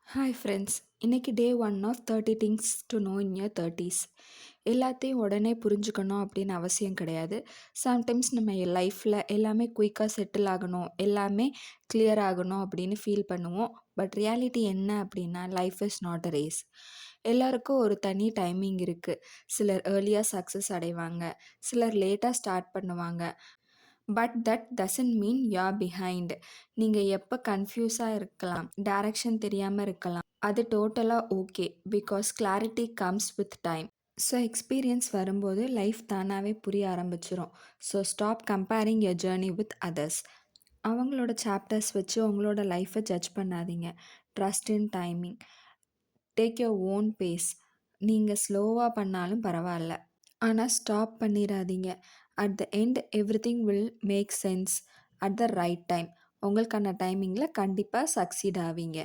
Hi friends. இன்னைக்கு day one of 30 things to know in your 30s. எல்லாத்தையும் உடனே புரிஞ்சுக்கணும் அப்படின்னு அவசியம் கிடையாது. சம்டைம்ஸ் நம்ம லைஃப்பில் எல்லாமே குயிக்காக செட்டில் ஆகணும், எல்லாமே கிளியர் ஆகணும் அப்படின்னு ஃபீல் பண்ணுவோம். பட் ரியாலிட்டி என்ன அப்படின்னா, life is not a race. எல்லாருக்கும் ஒரு தனி டைமிங் இருக்குது. சிலர் ஏர்லியாக சக்ஸஸ் அடைவாங்க, சிலர் லேட்டாக ஸ்டார்ட் பண்ணுவாங்க. But that doesn't mean you're behind. நீங்கள் எப்போ கன்ஃப்யூஸாக இருக்கலாம், டைரக்ஷன் தெரியாமல் இருக்கலாம். அது டோட்டலாக okay, because clarity comes with time. So experience வரும்போது லைஃப் தானாகவே புரிய ஆரம்பிச்சிரும். So stop comparing your journey with others. அவங்களோட சாப்டர்ஸ் வச்சு உங்களோட லைஃப்பை ஜட்ஜ் பண்ணாதீங்க. Trust in timing. Take your own pace. நீங்கள் ஸ்லோவாக பண்ணாலும் பரவாயில்ல, ஆனால் ஸ்டாப் பண்ணிடாதீங்க. At the end everything will make sense at the right time. உங்களுக்கான டைமிங்கில் கண்டிப்பாக சக்சீட் ஆவீங்க.